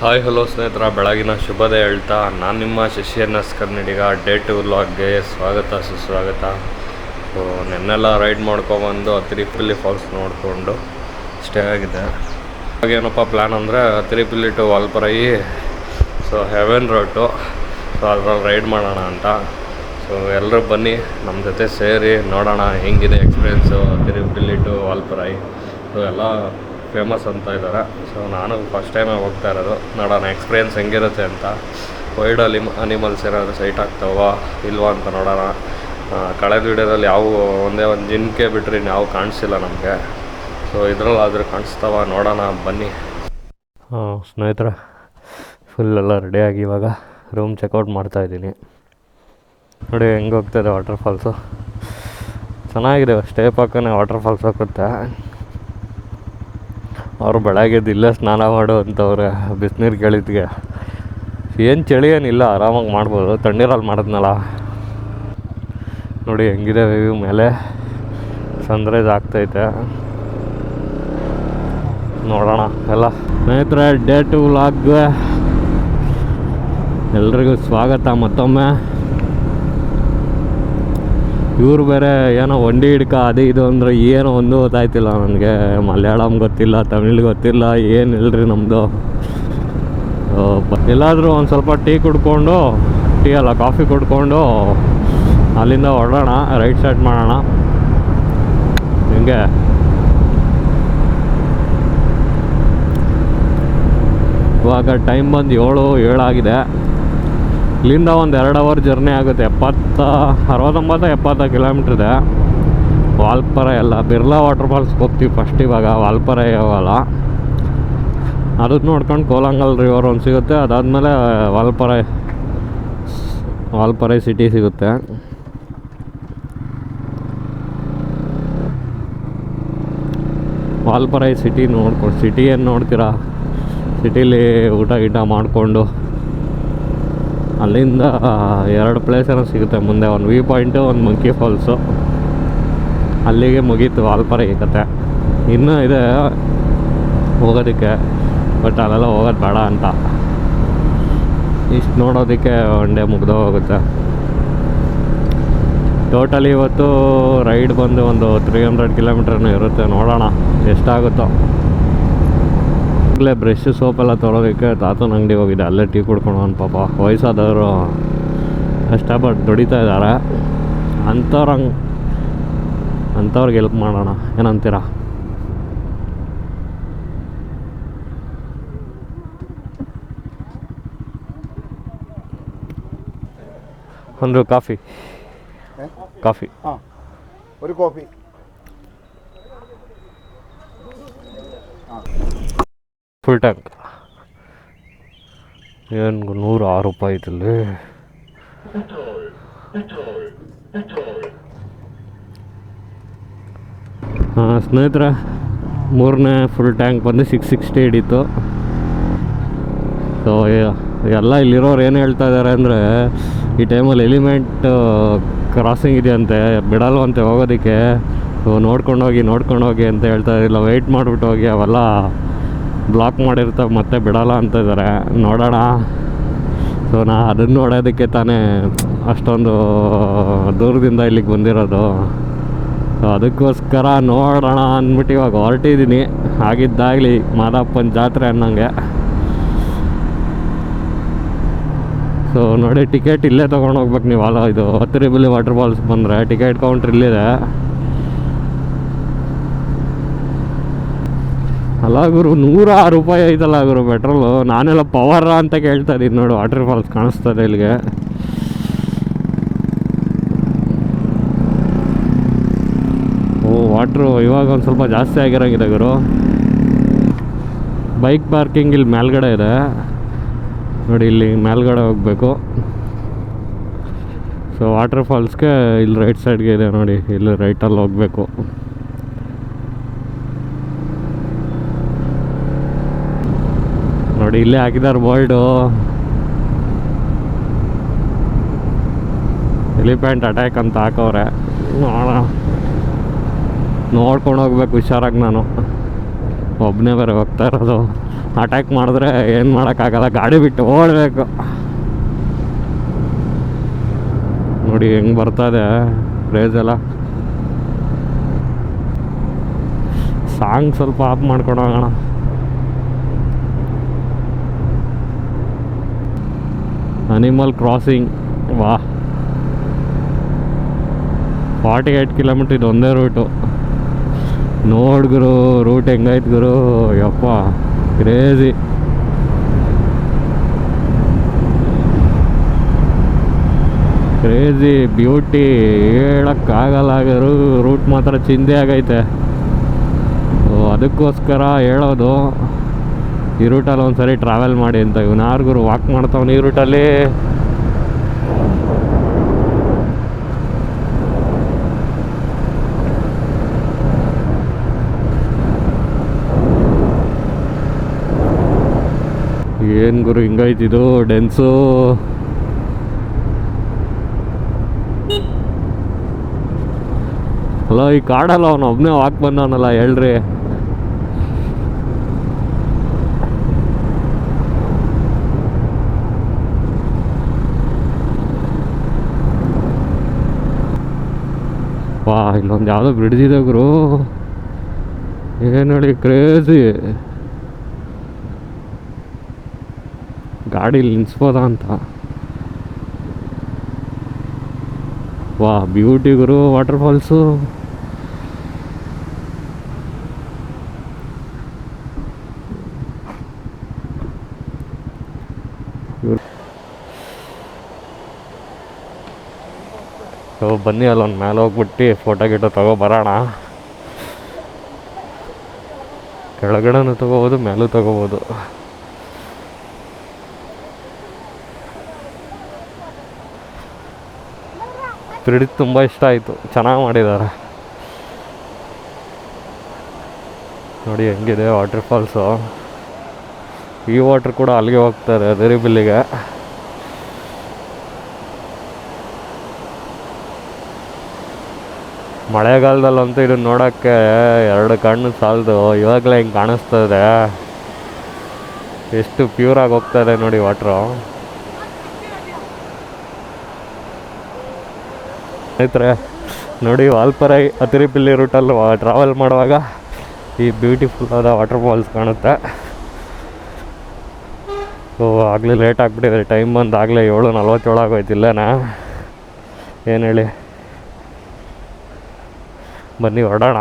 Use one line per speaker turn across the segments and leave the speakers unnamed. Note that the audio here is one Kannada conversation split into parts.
ಹಾಯ್ ಹಲೋ ಸ್ನೇಹಿತರ, ಬೆಳಗಿನ ಶುಭೋದಯ ಹೇಳ್ತಾ ನಾನು ನಿಮ್ಮ ಶಶಿ ಎಸ್ ಕನ್ನಡಿಗ ಡೇ 2 ವ್ಲಾಗ್ಗೆ ಸ್ವಾಗತ ಸುಸ್ವಾಗತ. ಸೊ ನೆನ್ನೆಲ್ಲ ರೈಡ್ ಮಾಡ್ಕೊಬಂದು ತಿರುಪಲ್ಲಿ ಫಾಲ್ಸ್ ನೋಡಿಕೊಂಡು ಸ್ಟೇ ಆಗಿದೆ. ಇವಾಗೇನಪ್ಪ ಪ್ಲ್ಯಾನ್ ಅಂದರೆ Tirupalli to Valparai, so heaven road, so ಅದ್ರಲ್ಲಿ ರೈಡ್ ಮಾಡೋಣ ಅಂತ. ಸೊ ಎಲ್ಲರೂ ಬನ್ನಿ ನಮ್ಮ ಜೊತೆ ಸೇರಿ ನೋಡೋಣ ಹೆಂಗಿದೆ ಎಕ್ಸ್ಪೀರಿಯೆನ್ಸು ತಿರುಪಲ್ಲಿ ಟು ವಾಲ್ಪರೈ. ಸೊ ಎಲ್ಲ ಫೇಮಸ್ ಅಂತ ಇದ್ದಾರೆ. ಸೊ ನಾನು ಫಸ್ಟ್ ಟೈಮೇ ಹೋಗ್ತಾ ಇರೋದು, ನೋಡೋಣ ಎಕ್ಸ್ಪೀರಿಯೆನ್ಸ್ ಹೆಂಗಿರುತ್ತೆ ಅಂತ. ವೈಲ್ಡ್ ಅನಿಮಲ್ಸ್ ಏನಾದರೂ ಸೈಟ್ ಆಗ್ತಾವ ಇಲ್ವಾ ಅಂತ ನೋಡೋಣ. ಕಳೆದ ವೀಡಿಯೋದಲ್ಲಿ ಯಾವ ಒಂದೇ ಒಂದು ಜಿಂಕೆ ಬಿಟ್ಟರೆ ಯಾವ ಕಾಣಿಸಿಲ್ಲ ನಮಗೆ. ಸೊ ಇದರಲ್ಲಾದರೂ ಕಾಣಿಸ್ತಾವ, ನೋಡೋಣ ಬನ್ನಿ. ಸ್ನೇಹಿತರೆ, ಫುಲ್ಲೆಲ್ಲ ರೆಡಿಯಾಗಿ ಇವಾಗ ರೂಮ್ ಚೆಕ್ಔಟ್ ಮಾಡ್ತಾಯಿದ್ದೀನಿ. ನೋಡಿ ಹೆಂಗೆ ಹೋಗ್ತಾಯಿದೆ ವಾಟರ್ ಫಾಲ್ಸು. ಚೆನ್ನಾಗಿದೆ, ಸ್ಟೇ ಪಕ್ಕನೇ ವಾಟರ್ ಫಾಲ್ಸ್ ಹೋಗುತ್ತೆ. ಅವರು ಬೆಳಗ್ಗೆದ್ದು ಇಲ್ಲೇ ಸ್ನಾನ ಮಾಡು ಅಂತವ್ರೆ ಬಿಸಿನೀರು ಕೇಳಿದ್ಗೆ. ಏನು ಚಳಿ ಏನಿಲ್ಲ, ಆರಾಮಾಗಿ ಮಾಡ್ಬೋದು. ತಣ್ಣೀರಲ್ಲಿ ಮಾಡಿದ್ನಲ್ಲ. ನೋಡಿ ಹೆಂಗಿದೆ ವ್ಯೂ, ಮೇಲೆ ಸನ್ರೈಸ್ ಆಗ್ತೈತೆ. ನೋಡೋಣ ಎಲ್ಲ ಸ್ನೇಹಿತರೆ, ಡೇ 2 ವ್ಲಾಗ್ಗೆ ಎಲ್ರಿಗೂ ಸ್ವಾಗತ ಮತ್ತೊಮ್ಮೆ. ಇವ್ರು ಬೇರೆ ಏನೋ ಒಂಡಿ ಹಿಡ್ಕ ಅದು ಇದು ಅಂದರೆ ಏನೋ ಒಂದು ಗೊತ್ತಾಯ್ತಿಲ್ಲ ನನಗೆ. ಮಲಯಾಳಂ ಗೊತ್ತಿಲ್ಲ, ತಮಿಳ್ ಗೊತ್ತಿಲ್ಲ, ಏನು ಇಲ್ಲರಿ ನಮ್ಮದು. ಎಲ್ಲಾದರೂ ಒಂದು ಸ್ವಲ್ಪ ಟೀ ಕುಡ್ಕೊಂಡು, ಟೀ ಅಲ್ಲ ಕಾಫಿ ಕುಡ್ಕೊಂಡು ಅಲ್ಲಿಂದ ಹೊರಡೋಣ, ರೈಡ್ ಸ್ಟಾರ್ಟ್ ಮಾಡೋಣ. ಹಿಂಗೆ ಇವಾಗ ಟೈಮ್ ಬಂದು 7 ಆಗಿದೆ. ಇಲ್ಲಿಂದ ಒಂದು 2 ಅವರ್ ಜರ್ನಿ ಆಗುತ್ತೆ. 69-70 ಕಿಲೋಮೀಟ್ರ್ ಇದೆ. ವಾಲ್ಪರೈ ಎಲ್ಲ ಬಿರ್ಲಾ ವಾಟರ್ ಫಾಲ್ಸ್ಗೆ ಹೋಗ್ತೀವಿ ಫಸ್ಟ್. ಇವಾಗ ವಾಲ್ಪರೈ ಹೋಗಲ್ಲ. ಅದನ್ನು ನೋಡ್ಕೊಂಡು ಕೋಲಂಗಲ್ ರಿವರ್ ಒಂದು ಸಿಗುತ್ತೆ. ಅದಾದಮೇಲೆ ವಾಲ್ಪರೈ ಸಿಟಿ ಸಿಗುತ್ತೆ. ವಾಲ್ಪರೈ ಸಿಟಿ ಸಿಟಿ ಏನು ನೋಡ್ತೀರಾ, ಸಿಟೀಲಿ ಊಟ ಗೀಟ ಮಾಡಿಕೊಂಡು ಅಲ್ಲಿಂದ 2 ಪ್ಲೇಸ್ ಏನೋ ಸಿಗುತ್ತೆ ಮುಂದೆ. ಒಂದು ವ್ಯೂ ಪಾಯಿಂಟು, ಒಂದು ಮಂಕಿ ಫಾಲ್ಸು. ಅಲ್ಲಿಗೆ ಮುಗೀತು ವಾಲ್ಪರೈ ಕತೆ. ಇನ್ನೂ ಇದೆ ಹೋಗೋದಕ್ಕೆ, ಬಟ್ ಅಲ್ಲೆಲ್ಲ ಹೋಗೋದು ಬೇಡ ಅಂತ. ಇಷ್ಟು ನೋಡೋದಕ್ಕೆ ಒನ್ ಡೇ ಮುಗ್ದು ಹೋಗುತ್ತೆ. ಟೋಟಲಿ ಇವತ್ತು ರೈಡ್ ಬಂದು ಒಂದು 300 ಕಿಲೋಮೀಟ್ರನೂ ಇರುತ್ತೆ. ನೋಡೋಣ ಎಷ್ಟಾಗುತ್ತೋ. ಆಗಲೇ ಬ್ರಷ್ ಸೋಪೆಲ್ಲ ತೊಗೊಳೋದಕ್ಕೆ ತಾತನ ಅಂಗಡಿ ಹೋಗಿದೆ. ಅಲ್ಲೇ ಟೀ ಕುಡ್ಕೊಂಡು ಒಂದು ಪಾಪ ವಯಸ್ಸಾದವರು ಕಷ್ಟಪಟ್ಟು ದುಡಿತಾ ಇದ್ದಾರೆ. ಅಂಥವ್ರಿಗೆ ಹೆಲ್ಪ್ ಮಾಡೋಣ, ಏನಂತೀರಾ? ಒಂದು ಕಾಫಿ
ഒരു കോഫി.
Full tank. ಏನು 106 ರೂಪಾಯಿ ಐತಲ್ಲಿ. ಸ್ನೇಹಿತರೆ, 3ನೇ ಫುಲ್ ಟ್ಯಾಂಕ್ ಬಂದು 660 ಹಿಡಿತು. ಸೊ ಎಲ್ಲ ಇಲ್ಲಿರೋರು ಏನು ಹೇಳ್ತಾ ಇದ್ದಾರೆ ಅಂದರೆ, ಈ ಟೈಮಲ್ಲಿ ಎಲಿಮೆಂಟ್ ಕ್ರಾಸಿಂಗ್ ಇದೆಯಂತೆ, ಬಿಡಲ್ವಂತೆ ಹೋಗೋದಕ್ಕೆ. ಸೊ ನೋಡ್ಕೊಂಡು ಹೋಗಿ ಅಂತ ಹೇಳ್ತಾ ಇದ್ದಿಲ್ಲ, ವೆಯ್ಟ್ ಮಾಡಿಬಿಟ್ಟು ಹೋಗಿ, ಅವೆಲ್ಲ ಬ್ಲಾಕ್ ಮಾಡಿರ್ತಾವೆ ಮತ್ತೆ ಬಿಡಲ್ಲ ಅಂತ ಇದ್ದಾರೆ. ನೋಡೋಣ. ಸೊ ಅದನ್ನು ನೋಡೋದಕ್ಕೆ ತಾನೇ ಅಷ್ಟೊಂದು ದೂರದಿಂದ ಇಲ್ಲಿಗೆ ಬಂದಿರೋದು. ಸೊ ಅದಕ್ಕೋಸ್ಕರ ನೋಡೋಣ ಅಂದ್ಬಿಟ್ಟು ಇವಾಗ ಹೊರಟಿದ್ದೀನಿ. ಆಗಿದ್ದಾಗಲಿ ಮಾದಪ್ಪನ ಜಾತ್ರೆ ಅನ್ನಂಗೆ. ಸೊ ನೋಡಿ, ಟಿಕೆಟ್ ಇಲ್ಲೇ ತೊಗೊಂಡು ಹೋಗ್ಬೇಕು ನೀವು. ಇದು ತಿರುಪಲ್ಲಿ ವಾಟರ್ ಫಾಲ್ಸ್ ಬಂದರೆ ಟಿಕೆಟ್ ಕೌಂಟ್ರ್ ಇಲ್ಲಿದೆ. ಅಲ್ಲ ಗುರು, 106 ರೂಪಾಯಿ ಐತಲ್ಲ ಗುರು ಪೆಟ್ರೋಲು. ನಾನೆಲ್ಲ ಪವರ ಅಂತ ಕೇಳ್ತಾ ಇದ್ದೀನಿ. ನೋಡು ವಾಟರ್ ಫಾಲ್ಸ್ ಕಾಣಿಸ್ತದೆ ಇಲ್ಲಿಗೆ. ವಾಟ್ರು ಇವಾಗ ಒಂದು ಸ್ವಲ್ಪ ಜಾಸ್ತಿ ಆಗಿರೋಂಗಿದೆ ಗುರು. ಬೈಕ್ ಪಾರ್ಕಿಂಗ್ ಇಲ್ಲಿ ಮೇಲ್ಗಡೆ ಇದೆ ನೋಡಿ, ಇಲ್ಲಿ ಮೇಲ್ಗಡೆ ಹೋಗಬೇಕು. ಸೊ ವಾಟರ್ ಫಾಲ್ಸ್ಗೆ ಇಲ್ಲಿ ರೈಟ್ ಸೈಡ್ಗೆ ಇದೆ ನೋಡಿ, ಇಲ್ಲಿ ರೈಟಲ್ಲಿ ಹೋಗಬೇಕು. ನೋಡಿ ಇಲ್ಲೇ ಹಾಕಿದ್ದಾರೆ ಬೋರ್ಡು, ಎಲಿಫೆಂಟ್ ಅಟ್ಯಾಕ್ ಅಂತ ಹಾಕವ್ರೆ. ನೋಡ್ಕೊಂಡು ಹೋಗ್ಬೇಕು ಹುಷಾರಾಗಿ. ನಾನು ಒಬ್ಬನೇ ಬೇರೆ ಹೋಗ್ತಾ ಇರೋದು. ಅಟ್ಯಾಕ್ ಮಾಡಿದ್ರೆ ಏನು ಮಾಡೋಕ್ಕಾಗಲ್ಲ, ಗಾಡಿ ಬಿಟ್ಟು ಓಡಬೇಕು. ನೋಡಿ ಹೆಂಗೆ ಬರ್ತಾಯಿದೆ ರೇಸ್ ಎಲ್ಲ. ಸಾಂಗ್ ಸ್ವಲ್ಪ ಆಫ್ ಮಾಡ್ಕೊಂಡು ಹೋಗೋಣ. ಅನಿಮಲ್ ಕ್ರಾಸಿಂಗ್, ವಾ 48 ಕಿಲೋಮೀಟ್ರ್ ಇದು ಒಂದೇ ರೂಟು. ನೋಡ್ಗುರು ರೂಟ್ ಹೆಂಗಾಯ್ತು ಗುರು, ಯಪ್ಪ ಕ್ರೇಜಿ. ಕ್ರೇಜಿ ಬ್ಯೂಟಿ ಹೇಳೋಕ್ಕಾಗಲ್ಲ ಗುರು, ರೂಟ್ ಮಾತ್ರ ಚಿಂದೆ ಆಗೈತೆ. ಅದಕ್ಕೋಸ್ಕರ ಹೇಳೋದು ಈ ರೂಟಲ್ಲಿ ಒಂದ್ಸರಿ ಟ್ರಾವೆಲ್ ಮಾಡಿ ಅಂತ. ಇವನು ಯಾರಿಗೂ ವಾಕ್ ಮಾಡ್ತಾವನು ಈ ರೂಟಲ್ಲಿ. ಏನು ಗುರು ಹಿಂಗೈತಿದು ಡೆನ್ಸು. ಅಲ್ಲ ಈ ಕಾಡಲ್ಲ ಅವನು ಒಬ್ಬನೇ ವಾಕ್ ಬಂದವನಲ್ಲ ಹೇಳ್ರಿ. ವಾ ಇಲ್ಲೊಂದು ಯಾವುದೋ ಬ್ರಿಡ್ಜ್ ಇದೆ ಗುರು, ಏನು ಹೇಳಿ ಕ್ರೇಜಿ. ಗಾಡಿ ನಿಲ್ಲಿಸ್ಬೋದಾ ಅಂತ. ವಾ ಬ್ಯೂಟಿ ಗುರು ವಾಟರ್ ಫಾಲ್ಸು. ಬನ್ನಿ ಅಲ್ಲೊಂದು ಮೇಲೆ ಹೋಗ್ಬಿಟ್ಟು ಫೋಟೋ ಗಿಟೋ ತಗೊಬರೋಣ. ಕೆಳಗಡೆನೂ ತಗೋಬೋದು, ಮೇಲೂ ತಗೋಬೋದು. ಬ್ರಿಡ್ಜ್ ತುಂಬ ಇಷ್ಟ ಆಯಿತು, ಚೆನ್ನಾಗಿ ಮಾಡಿದ್ದಾರೆ. ನೋಡಿ ಹೆಂಗಿದೆ ವಾಟರ್ ಫಾಲ್ಸು. ಈ ವಾಟ್ರ್ ಕೂಡ ಅಲ್ಲಿಗೆ ಹೋಗ್ತಾರೆ ದೇರಿಬಿಲ್ಲಿಗೆ. ಮಳೆಗಾಲದಲ್ಲಂತೂ ಇದನ್ನು ನೋಡೋಕ್ಕೆ 2 ಕಣ್ಣು ಸಾಲದು. ಇವಾಗಲೇ ಹಿಂಗೆ ಕಾಣಿಸ್ತದೆ, ಎಷ್ಟು ಪ್ಯೂರಾಗಿ ಹೋಗ್ತಾಯಿದೆ ನೋಡಿ ವಾಟ್ರು. ಸ್ನೇಹಿತರೆ ನೋಡಿ, ವಾಲ್ಪರೈ ಅತಿರಿಪಿಲ್ಲಿ ರೂಟಲ್ಲಿ ಟ್ರಾವೆಲ್ ಮಾಡುವಾಗ ಈ ಬ್ಯೂಟಿಫುಲ್ ಆದ ವಾಟರ್ ಫಾಲ್ಸ್ ಕಾಣುತ್ತೆ. ಸೊ ಆಗಲೇ ಲೇಟ್ ಆಗಿಬಿಟ್ಟಿದೆ, ಟೈಮ್ ಬಂದು ಆಗಲೇ 7:47 ಆಗೋಯ್ತು ಇಲ್ಲೇನಾ. ಏನು ಹೇಳಿ, ಬನ್ನಿ ಹೊರಡೋಣ.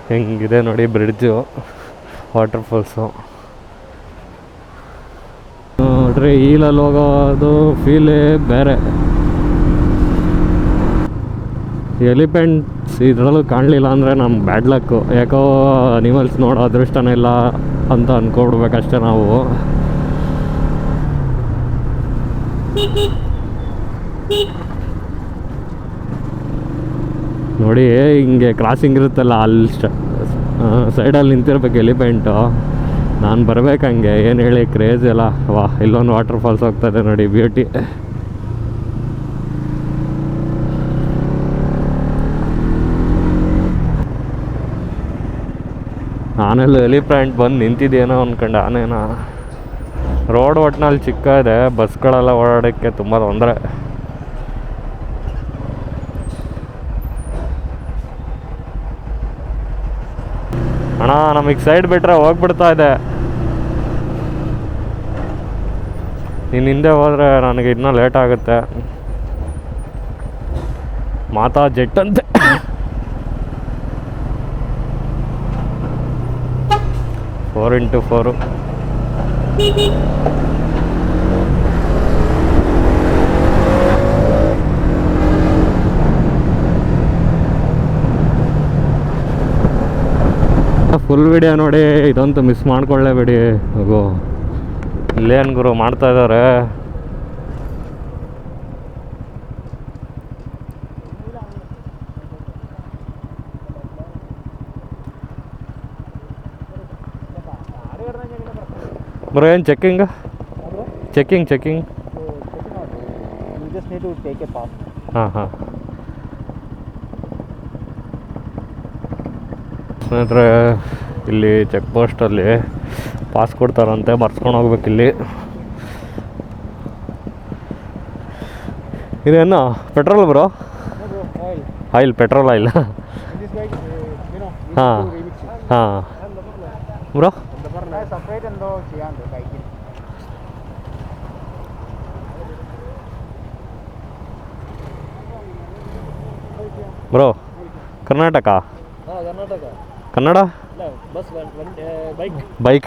ಹೆಂಗಿದೆ ನೋಡಿ ಬ್ರಿಡ್ಜು, ವಾಟರ್ ಫಾಲ್ಸು ನೋಡ್ರಿ. ಈಲಲ್ಲಿ ಹೋಗೋದು ಫೀಲೇ ಬೇರೆ. ಎಲಿಫೆಂಟ್ಸ್ ಇದರಲ್ಲೂ ಕಾಣಲಿಲ್ಲ ಅಂದರೆ ನಮ್ಮ ಬ್ಯಾಡ್ ಲಕ್ಕು. ಯಾಕೋ ಅನಿಮಲ್ಸ್ ನೋಡೋ ಅದೃಷ್ಟನೇ ಇಲ್ಲ ಅಂತ ಅಂದ್ಕೊಡ್ಬೇಕಷ್ಟೆ ನಾವು. ನೋಡಿ ಹಿಂಗೆ ಕ್ರಾಸಿಂಗ್ ಇರುತ್ತಲ್ಲ, ಅಲ್ಲಿ ಸೈಡಲ್ಲಿ ನಿಂತಿರ್ಬೇಕು ಎಲಿಫೆಂಟು. ನಾನು ಬರ್ಬೇಕಂಗೆ, ಏನು ಹೇಳಿ ಕ್ರೇಜ್ ಎಲ್ಲ. ವಾ ಇಲ್ಲೊಂದು ವಾಟರ್ ಫಾಲ್ಸ್ ಹೋಗ್ತದೆ ನೋಡಿ, ಬ್ಯೂಟಿ. ಆನೆಲ್ಲ ಎಲಿಫೆಂಟ್ ಬಂದು ನಿಂತಿದ್ದೇನೋ ಅಂದ್ಕೊಂಡು ಆನೇನ. ರೋಡ್ ಒಟ್ಟಿನಲ್ಲಿ ಚಿಕ್ಕ ಇದೆ, ಬಸ್ಗಳೆಲ್ಲ ಓಡಾಡೋಕ್ಕೆ ತುಂಬ ತೊಂದರೆ. ಅಣ್ಣ ನಮಗೆ ಸೈಡ್ ಬಿಟ್ಟರೆ ಹೋಗ್ಬಿಡ್ತಾ ಇದೆ. ನೀನು ಹಿಂದೆ ಹೋದರೆ ನನಗೆ ಇನ್ನೂ ಲೇಟ್ ಆಗುತ್ತೆ. ಮಾತಾ ಜೆಟ್ ಅಂತೆ. Four into 4. ಫುಲ್ ವಿಡಿಯೋ ನೋಡಿ, ಇದಂತೂ ಮಿಸ್ ಮಾಡ್ಕೊಳ್ಳೇಬೇಡಿ. ಹೋಗೋ ಇಲ್ಲೇನು ಗುರು ಮಾಡ್ತಾ ಇದ್ದಾರೆ. ಬ್ರೋ ಏನು ಚೆಕ್ಕಿಂಗ್? ಚೆಕ್ಕಿಂಗ್. ಹಾಂ ಸ್ನೇಹಿತರೆ, ಇಲ್ಲಿ ಚೆಕ್ ಪೋಸ್ಟಲ್ಲಿ ಪಾಸ್ ಕೊಡ್ತಾರಂತೆ, ಬರ್ಸ್ಕೊಂಡು ಹೋಗ್ಬೇಕಿಲ್ಲಿ. ಇದೇನು petrol bro? Oil, petrol oil. ಹಾಂ ಹಾಂ bro. Bro Karnataka? Kannada bike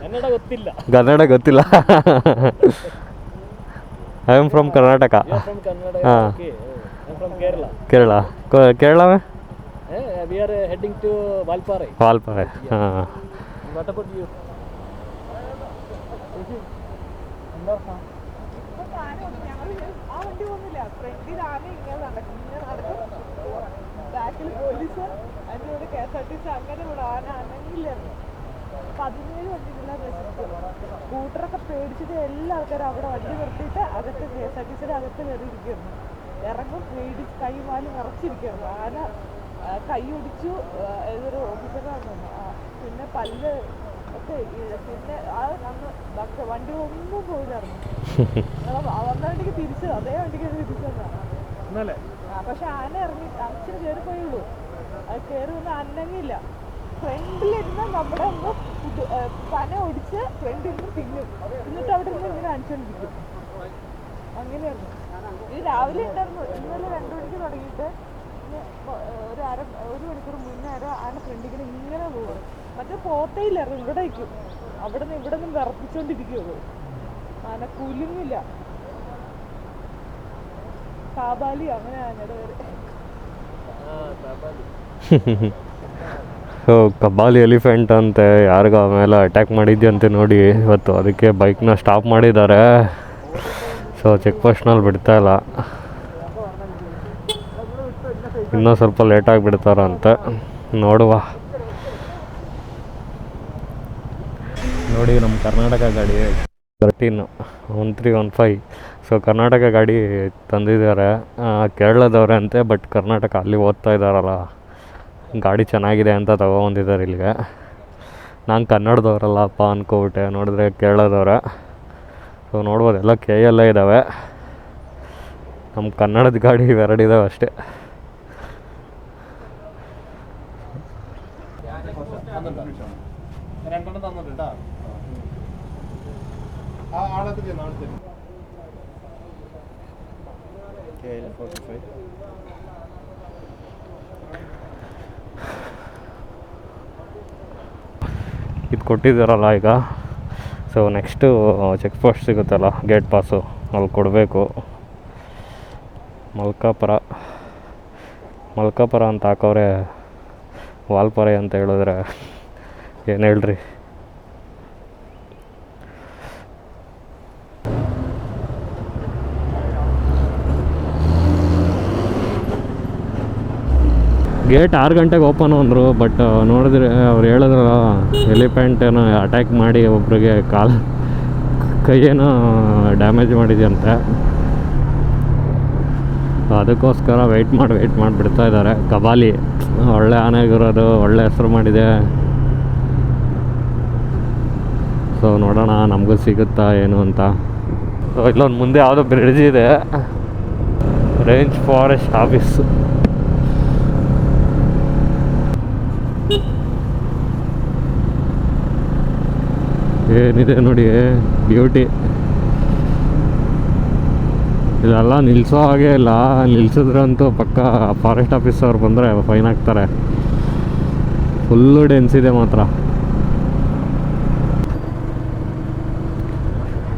Kannada ಗೊತ್ತಿಲ್ಲ. I am from Karnataka. ಹಾಂ, ಕೇರಳ. ಕೇರಳವೇ ವಾಲ್ಪಾರೆ. ಹಾಂ.
സ്കൂട്ടറൊക്കെ പേടിച്ചിട്ട് എല്ലാ ആൾക്കാരും അവിടെ വണ്ടി നിർത്തിയിട്ട് അകത്ത് KSRTC അകത്ത് കയറിയിരിക്കുന്നു. ഇറങ്ങും പേടി കൈമാലും നിറച്ചിരിക്കുന്നു. ആന കൈ ഒടിച്ചു, ഏതൊരു ഓഫീസറാണ്. പിന്നെ പല്ല് ഒക്കെ. പിന്നെ അന്ന് വണ്ടി ഒന്നും പോയില്ലായിരുന്നു. വന്ന വണ്ടിക്ക് തിരിച്ചു, അതേ വണ്ടിക്ക് തിരിച്ചു വന്നതാണ്. പക്ഷെ ആന ഇറങ്ങി അച്ഛന് കയറി പോയുള്ളൂ. അത് കയറി വന്ന് അനങ്ങില്ല. ഫ്രണ്ടിലിരുന്ന് നമ്മുടെ ഒന്ന് പന ഒടിച്ച് ഫ്രണ്ടിലിരുന്ന് തിന്നും. എന്നിട്ട് അവിടെ നിന്ന് ഇങ്ങനെ അടിച്ചോണ്ടിരിക്കും. അങ്ങനെയായിരുന്നു. ഇത് രാവിലെ ഉണ്ടായിരുന്നു. ഇന്നലെ 2 മണിക്ക് തുടങ്ങിയിട്ട് ഒരു മണിക്കൂർ മുന്നേ ആന ഫ്രണ്ടിങ്ങനെ ഇങ്ങനെ പോകും. മറ്റേ പോത്തയിലായിരുന്നു, ഇവിടെ വയ്ക്കും. അവിടെ നിന്ന് ഇവിടെ നിന്ന് വിറപ്പിച്ചോണ്ടിരിക്കുള്ളൂ. ആന കുലുങ്ങില്ല. കാബാലി, അങ്ങനെ ആനയുടെ പേര്.
ಕಬ್ಬಾಲಿ ಎಲಿಫೆಂಟ್ ಅಂತೆ, ಯಾರಿಗ ಆಮೇಲೆ ಅಟ್ಯಾಕ್ ಮಾಡಿದ್ಯಂತೆ ನೋಡಿ ಇವತ್ತು. ಅದಕ್ಕೆ ಬೈಕ್ನ ಸ್ಟಾಪ್ ಮಾಡಿದ್ದಾರೆ. ಸೊ ಚೆಕ್ ಪೋಸ್ಟ್ನಲ್ಲಿ ಬಿಡ್ತಾ ಇಲ್ಲ, ಇನ್ನೂ ಸ್ವಲ್ಪ ಲೇಟಾಗಿ ಬಿಡ್ತಾರಂತೆ. ನೋಡುವ. ನೋಡಿ ನಮ್ಮ ಕರ್ನಾಟಕ ಗಾಡಿ 1315. ಸೊ ಕರ್ನಾಟಕ ಗಾಡಿ ತಂದಿದ್ದಾರೆ. ಕೇರಳದವ್ರೆ ಅಂತೆ, ಬಟ್ ಕರ್ನಾಟಕ ಅಲ್ಲಿ ಓದ್ತಾ ಇದ್ದಾರಲ್ಲ, ಗಾಡಿ ಚೆನ್ನಾಗಿದೆ ಅಂತ ತೊಗೊಬಂದಿದ್ದಾರೆ ಇಲ್ಲಿಗೆ. ನಾನು ಕನ್ನಡದವ್ರಲ್ಲಪ್ಪ ಅಂದ್ಕೊಬಿಟ್ಟೆ, ನೋಡಿದ್ರೆ ಕೇರಳದವ್ರೆ. ಸೊ ನೋಡ್ಬೋದು, ಎಲ್ಲ KL ಇದ್ದಾವೆ. ನಮ್ಮ ಕನ್ನಡದ ಗಾಡಿ ಇವೆರಡಿದ್ದಾವೆ ಅಷ್ಟೇ. ಇದು ಕೊಟ್ಟಿದ್ದಾರಲ್ಲ ಈಗ. ಸೊ ನೆಕ್ಸ್ಟು ಚೆಕ್ ಪೋಸ್ಟ್ ಸಿಗುತ್ತಲ್ಲ, ಗೇಟ್ ಪಾಸು, ಅಲ್ಲಿ ಕೊಡಬೇಕು. ಮಲ್ಕಾಪುರ ಅಂತ ಹಾಕವ್ರೆ, ವಾಲ್ಪಾರೆ ಅಂತ ಹೇಳಿದ್ರೆ ಏನು ಹೇಳ್ರಿ. ಗೇಟ್ 6 ಗಂಟೆಗೆ ಓಪನ್ ಅಂದರು, ಬಟ್ ನೋಡಿದ್ರೆ ಅವ್ರು ಹೇಳಿದ್ರಲ್ಲ, ಎಲಿಫೆಂಟ್ ಏನೋ ಅಟ್ಯಾಕ್ ಮಾಡಿ ಒಬ್ರಿಗೆ ಕೈಯೇನೋ ಡ್ಯಾಮೇಜ್ ಮಾಡಿದೆಯಂತೆ. ಅದಕ್ಕೋಸ್ಕರ ವೆಯ್ಟ್ ಮಾಡಿ ಬಿಡ್ತಾ ಇದ್ದಾರೆ. ಕಬಾಲಿ ಒಳ್ಳೆ ಆನೆಗಿರೋದು, ಒಳ್ಳೆ ಹೆಸರು ಮಾಡಿದೆ. ಸೊ ನೋಡೋಣ ನಮಗೂ ಸಿಗುತ್ತಾ ಏನು ಅಂತ. ಸೊ ಇಲ್ಲೊಂದು ಮುಂದೆ ಯಾವುದೋ ಬ್ರಿಡ್ಜ್ ಇದೆ, ರೇಂಜ್ ಫಾರೆಸ್ಟ್ ಆಫೀಸ್. ಏನಿದೆ ನೋಡಿ, ಬ್ಯೂಟಿ. ಇದೆಲ್ಲ ನಿಲ್ಲಿಸೋ ಹಾಗೆ ಇಲ್ಲ, ನಿಲ್ಲಿಸಿದ್ರಂತೂ ಪಕ್ಕ ಫಾರೆಸ್ಟ್ ಆಫೀಸರ್ ಬಂದರೆ ಫೈನ್ ಹಾಕ್ತಾರೆ. ಫುಲ್ಲು ಡೆನ್ಸ್ ಇದೆ ಮಾತ್ರ.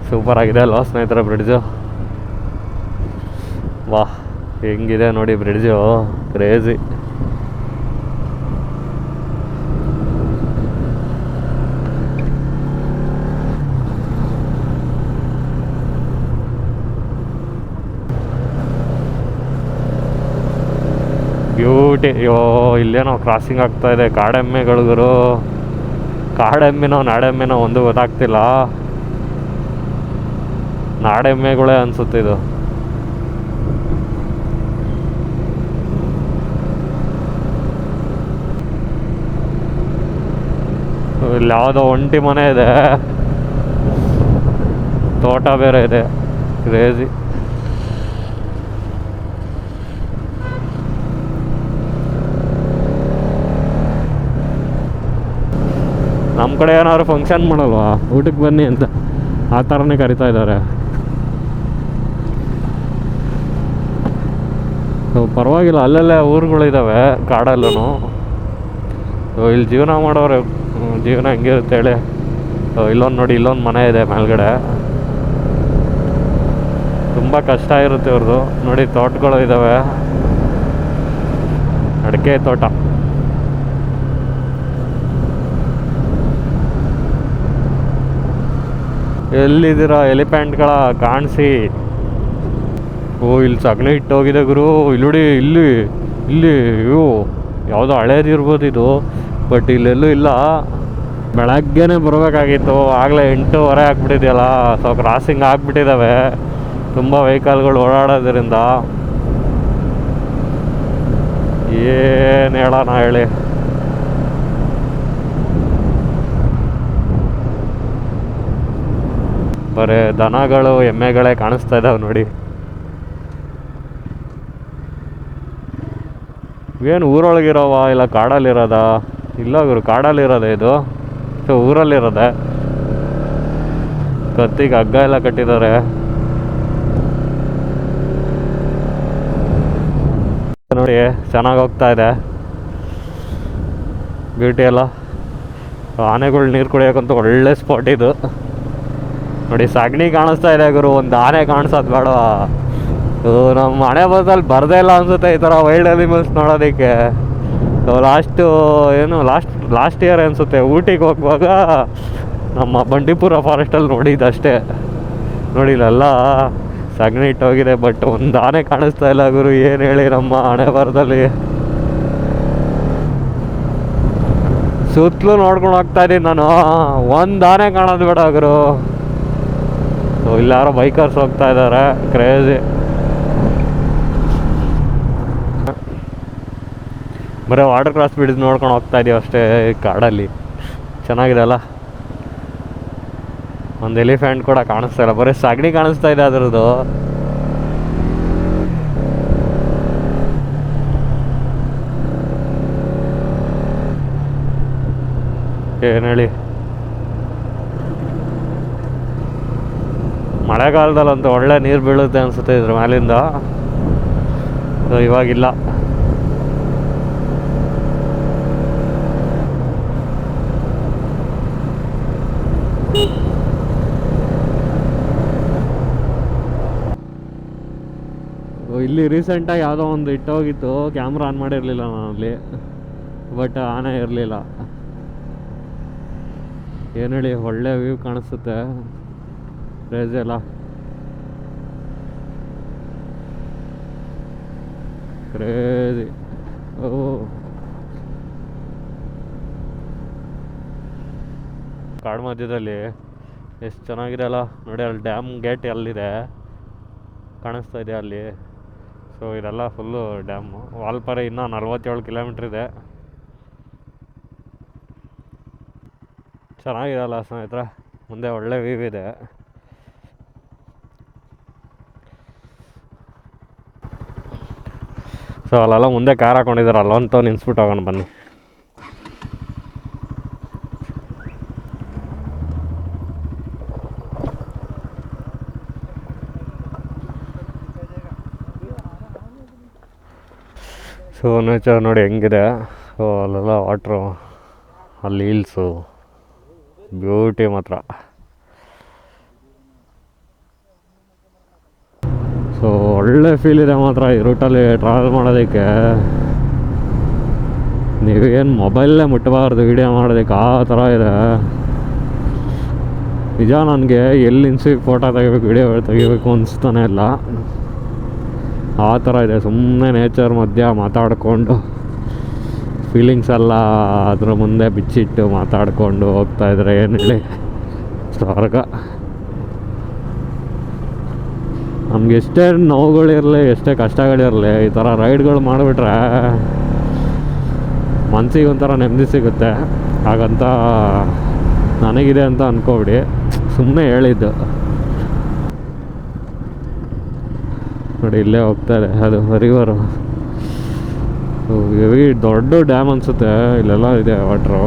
ಸೂಪರ್ ಆಗಿದೆ ಅಲ್ವಾ ಸ್ನೇಹಿತರೆ ಬ್ರಿಡ್ಜು? ವಾಹ್, ಹೆಂಗಿದೆ ನೋಡಿ ಬ್ರಿಡ್ಜು, ಕ್ರೇಜಿ. ಬ್ಯೂಟಿ. ಅಯ್ಯೋ, ಇಲ್ಲೇನೋ ಕ್ರಾಸಿಂಗ್ ಆಗ್ತಾಯಿದೆ. ಕಾಡೆಮ್ಮೆಗಳು, ಕಾಡೆಮ್ಮೆನೋ ನಾಡೆಮ್ಮೆನೋ ಒಂದು ಗೊತ್ತಾಗ್ತಿಲ್ಲ. ನಾಡೆಮ್ಮೆಗಳೇ ಅನಿಸುತ್ತೆ ಇದು. ಇಲ್ಲಿ ಯಾವುದೋ ಒಂಟಿ ಮನೆ ಇದೆ, ತೋಟ ಬೇರೆ ಇದೆ, ಕ್ರೇಜಿ. ನಮ್ಮ ಕಡೆ ಏನಾದ್ರು ಫಂಕ್ಷನ್ ಮಾಡಲ್ವಾ, ಊಟಕ್ಕೆ ಬನ್ನಿ ಅಂತ ಆ ಥರನೇ ಕರಿತಾ ಇದ್ದಾರೆ. ಪರವಾಗಿಲ್ಲ, ಅಲ್ಲಲ್ಲೇ ಊರುಗಳಿದ್ದಾವೆ ಕಾಡಲ್ಲೂ. ಇಲ್ಲಿ ಜೀವನ ಮಾಡೋರು ಜೀವನ ಹೆಂಗಿರುತ್ತೆ ಹೇಳಿ. ಇಲ್ಲೊಂದು ನೋಡಿ, ಇಲ್ಲೊಂದು ಮನೆ ಇದೆ ಮೇಲ್ಗಡೆ. ತುಂಬ ಕಷ್ಟ ಇರುತ್ತೆ ಇವ್ರದ್ದು. ನೋಡಿ ತೋಟಗಳು ಇದ್ದಾವೆ, ಅಡಿಕೆ ತೋಟ. ಎಲ್ಲಿದ್ದೀರಾ ಎಲಿಫೆಂಟ್ಗಳ ಕಾಣಿಸಿ. ಓ, ಇಲ್ಲಿ ಸಗಣಿ ಇಟ್ಟೋಗಿದೆ ಗುರು. ಇಲ್ಲಿ ನೋಡಿ, ಇಲ್ಲಿ ಇಲ್ಲಿ ಇವು ಯಾವುದೋ ಹಳೇದಿರ್ಬೋದು ಇದು, ಬಟ್ ಇಲ್ಲೆಲ್ಲೂ ಇಲ್ಲ. ಬೆಳಗ್ಗೆನೇ ಬರಬೇಕಾಗಿತ್ತು, ಆಗಲೇ 8:30 ಆಗ್ಬಿಟ್ಟಿದೆಯಲ್ಲ. ಸೊ ಕ್ರಾಸಿಂಗ್ ಆಗಿಬಿಟ್ಟಿದ್ದಾವೆ, ತುಂಬ ವೆಹಿಕಲ್ಗಳು ಓಡಾಡೋದ್ರಿಂದ. ಏನು ಹೇಳೋಣ ಹೇಳಿ. ಬರೀ ದನಗಳು ಎಮ್ಮೆಗಳೇ ಕಾಣಿಸ್ತಾ ಇದ್ದಾವೆ ನೋಡಿ. ಏನು ಊರೊಳಗಿರೋವ ಇಲ್ಲ ಕಾಡಲ್ಲಿರೋದ? ಇಲ್ಲ ಗುರು, ಕಾಡಲ್ಲಿರೋದೆ ಇದು. ಸೊ ಊರಲ್ಲಿರೋದೆ. ಕತ್ತಿಗೆ ಹಗ್ಗ ಎಲ್ಲ ಕಟ್ಟಿದ್ದಾರೆ ನೋಡಿ. ಚೆನ್ನಾಗಿ ಹೋಗ್ತಾ ಇದೆ, ಬ್ಯೂಟಿ ಎಲ್ಲ. ಆನೆಗಳು ನೀರು ಕುಡಿಯೋಕ್ಕಂತೂ ಒಳ್ಳೆ ಸ್ಪಾಟ್ ಇದು ನೋಡಿ. ಸಗಣಿ ಕಾಣಿಸ್ತಾ ಇದೆ ಗುರು, ಒಂದು ಆನೆ ಕಾಣಿಸೋದು ಬೇಡ. ನಮ್ಮ ಮನೆ ಬಸ್ಸಲ್ಲಿ ಬರದೇ ಇಲ್ಲ ಅನ್ಸುತ್ತೆ ಈ ಥರ ವೈಲ್ಡ್ ಅನಿಮಲ್ಸ್ ನೋಡೋದಕ್ಕೆ. ಲಾಸ್ಟ್ ಇಯರ್ ಅನಿಸುತ್ತೆ ಊಟಿಗೆ ಹೋಗುವಾಗ ನಮ್ಮ ಬಂಡೀಪುರ ಫಾರೆಸ್ಟಲ್ಲಿ ನೋಡಿದ್ದು ಅಷ್ಟೇ. ನೋಡಿ ಇಲ್ಲೆಲ್ಲ ಸಗಣಿ ಇಟ್ಟೋಗಿದೆ, ಬಟ್ ಒಂದು ಆನೆ ಕಾಣಿಸ್ತಾ ಇಲ್ಲ ಗುರು. ಏನು ಹೇಳಿ ನಮ್ಮ ಹಣೆ ಬರದಲ್ಲಿ. ಸುತ್ತಲೂ ನೋಡ್ಕೊಂಡು ಹೋಗ್ತಾ ಇದ್ದೀನಿ ನಾನು, ಒಂದು ಆನೆ ಕಾಣೋದು ಬೇಡ ಗುರು. ಇಲ್ಲಾರೋ ಬೈಕರ್ಸ್ ಹೋಗ್ತಾ ಇದ್ದಾರೆ, ಕ್ರೇಜಿ. ಬರೀ ವಾಟರ್ ಕ್ರಾಸ್ ಬ್ರಿಡ್ಜ್ ನೋಡ್ಕೊಂಡು ಹೋಗ್ತಾ ಇದೀವಿ ಅಷ್ಟೇ ಕಾಡಲ್ಲಿ. ಚೆನ್ನಾಗಿದೆ ಅಲ್ಲ. ಒಂದು ಎಲಿಫೆಂಟ್ ಕೂಡ ಕಾಣಿಸ್ತಾ ಇಲ್ಲ, ಬರೀ ಸಗಣಿ ಕಾಣಿಸ್ತಾ ಇದೆ ಅದರದ್ದು. ಏನು ಹೇಳಿ, ಮಳೆಗಾಲದಲ್ಲಂತೂ ಒಳ್ಳೆ ನೀರು ಬೀಳುತ್ತೆ ಅನಿಸುತ್ತೆ ಇದ್ರ ಮೇಲಿಂದ. ಇವಾಗಿಲ್ಲ. ಇಲ್ಲಿ ರೀಸೆಂಟಾಗಿ ಯಾವುದೋ ಒಂದು ಇಟ್ಟೋಗಿತ್ತು, ಕ್ಯಾಮ್ರಾ ಆನ್ ಮಾಡಿರಲಿಲ್ಲ ನಾನಲ್ಲಿ, ಬಟ್ ಆನೆ ಇರಲಿಲ್ಲ. ಏನು ಹೇಳಿ, ಒಳ್ಳೆ ವ್ಯೂ ಕಾಣಿಸುತ್ತೆ, ಕ್ರೇಜಿ ಅಲ್ಲ. ಕ್ರೇಜಿ. ಓ, ಕಾಡು ಮಧ್ಯದಲ್ಲಿ ಎಷ್ಟು ಚೆನ್ನಾಗಿದೆ ಅಲ್ಲ ನೋಡಿ. ಅಲ್ಲಿ ಡ್ಯಾಮ್ ಗೇಟ್ ಎಲ್ಲಿದೆ ಕಾಣಿಸ್ತಾ ಇದೆ ಅಲ್ಲಿ. ಸೊ ಇದೆಲ್ಲ ಫುಲ್ಲು ಡ್ಯಾಮು. ವಾಲ್ಪಾರೆ ಇನ್ನೂ 47 ಕಿಲೋಮೀಟ್ರ್ ಇದೆ. ಚೆನ್ನಾಗಿದೆ ಅಲ್ಲ ಸ್ನೇಹಿತರೆ, ಮುಂದೆ ಒಳ್ಳೆ ವ್ಯೂ ಇದೆ. ಸೊ ಅಲ್ಲೆಲ್ಲ ಮುಂದೆ ಕಾರ್ ಹಾಕೊಂಡಿದ್ದಾರೆ, ಅಲ್ಲಂತೂ ನಿನ್ಸ್ಬಿಟ್ಟು ಹೋಗೋಣ ಬನ್ನಿ. ಸೊ ನೇಚರ್ ನೋಡಿ ಹೆಂಗಿದೆ. ಸೊ ಅಲ್ಲೆಲ್ಲ ವಾಟ್ರು, ಅಲ್ಲಿ ಹಿಲ್ಸು, ಬ್ಯೂಟಿ ಮಾತ್ರ. ಸೊ ಒಳ್ಳೆ ಫೀಲ್ ಇದೆ ಮಾತ್ರ ಈ ರೂಟಲ್ಲಿ ಟ್ರಾವೆಲ್ ಮಾಡೋದಕ್ಕೆ. ನೀವೇನು ಮೊಬೈಲೇ ಮುಟ್ಟಬಾರ್ದು ವೀಡಿಯೋ ಮಾಡೋದಕ್ಕೆ, ಆ ಥರ ಇದೆ ನಿಜ. ನನಗೆ ಎಲ್ಲಿ ನಿಲ್ಸಿ ಫೋಟೋ ತೆಗಿಬೇಕು, ವೀಡಿಯೋ ತೆಗಿಬೇಕು ಅನಿಸ್ತಾನೆ ಇಲ್ಲ, ಆ ಥರ ಇದೆ. ಸುಮ್ಮನೆ ನೇಚರ್ ಮಧ್ಯ ಮಾತಾಡಿಕೊಂಡು ಫೀಲಿಂಗ್ಸ್ ಎಲ್ಲ ಅದ್ರ ಮುಂದೆ ಬಿಚ್ಚಿಟ್ಟು ಮಾತಾಡಿಕೊಂಡು ಹೋಗ್ತಾಯಿದ್ರೆ ಏನು ಹೇಳಿ ಸ್ವರ್ಗ. ನಮ್ಗೆ ಎಷ್ಟೇ ನೋವುಗಳಿರಲಿ, ಎಷ್ಟೇ ಕಷ್ಟಗಳಿರಲಿ, ಈ ಥರ ರೈಡ್ಗಳು ಮಾಡಿಬಿಟ್ರೆ ಮನಸ್ಸಿಗೆ ಒಂಥರ ನೆಮ್ಮದಿ ಸಿಗುತ್ತೆ. ಹಾಗಂತ ನನಗಿದೆ ಅಂತ ಅಂದ್ಕೊಬಿಡಿ, ಸುಮ್ಮನೆ ಹೇಳಿದ್ದು. ನೋಡಿ ಇಲ್ಲೇ ಹೋಗ್ತಾರೆ, ಅದು ರಿವರು. ಹೆವಿ ದೊಡ್ಡ ಡ್ಯಾಮ್ ಅನಿಸುತ್ತೆ, ಇಲ್ಲೆಲ್ಲ ಇದೆ ವಾಟ್ರು.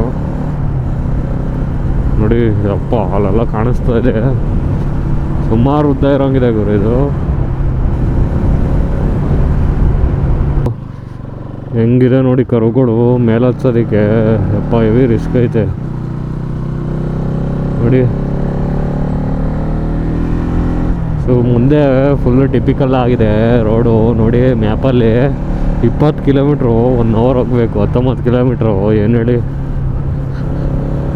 ನೋಡಿ ಅಪ್ಪ ಅಲ್ಲೆಲ್ಲ ಕಾಣಿಸ್ತಾ ಇದೆ, ಸುಮಾರು ಉದ್ದ ಇರೋಂಗಿದೆ ಗುರು ಇದು. ಹೆಂಗಿದೆ ನೋಡಿ ಕರುಗಳು ಮೇಲೆ ಹತ್ಸೋದಕ್ಕೆ, ಯಪ್ಪ ಹೆವಿ ರಿಸ್ಕ್ ಐತೆ ನೋಡಿ. ಸೊ ಮುಂದೆ ಫುಲ್ಲು ಟಿಪಿಕಲ್ ಆಗಿದೆ ರೋಡು ನೋಡಿ. ಮ್ಯಾಪಲ್ಲಿ 20 ಕಿಲೋಮೀಟ್ರು 1 ಅವರ್ ಹೋಗಬೇಕು, 19 ಕಿಲೋಮೀಟ್ರು. ಏನು ಹೇಳಿ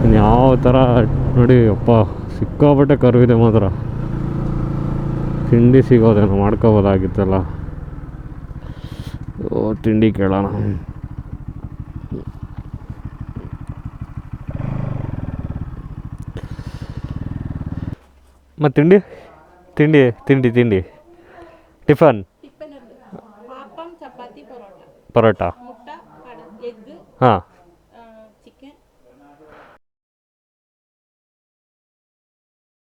ಇನ್ಯಾವ ಥರ ನೋಡಿ. ಅಪ್ಪ ಸಿಕ್ಕಾಪಟ್ಟೆ ಕರುವಿದೆ ಮಾತ್ರ. ತಿಂಡಿ ಸಿಗೋದೇನೋ ಮಾಡ್ಕೋಬೋದಾಗಿತ್ತಲ್ಲ. ತಿಂಡಿ ಕೇಳೋಣ. ಮತ್ತು ತಿಂಡಿ ತಿಂಡಿ ತಿಂಡಿ ತಿಂಡಿ ಟಿಫನ್
ಟಿಫನ್ ಪಾಪಂ ಚಪಾತಿ ಪರೋಟ
ಪರೋಟ.
ಮುಟ್ಟ ಎಗ್
ಹಾಂ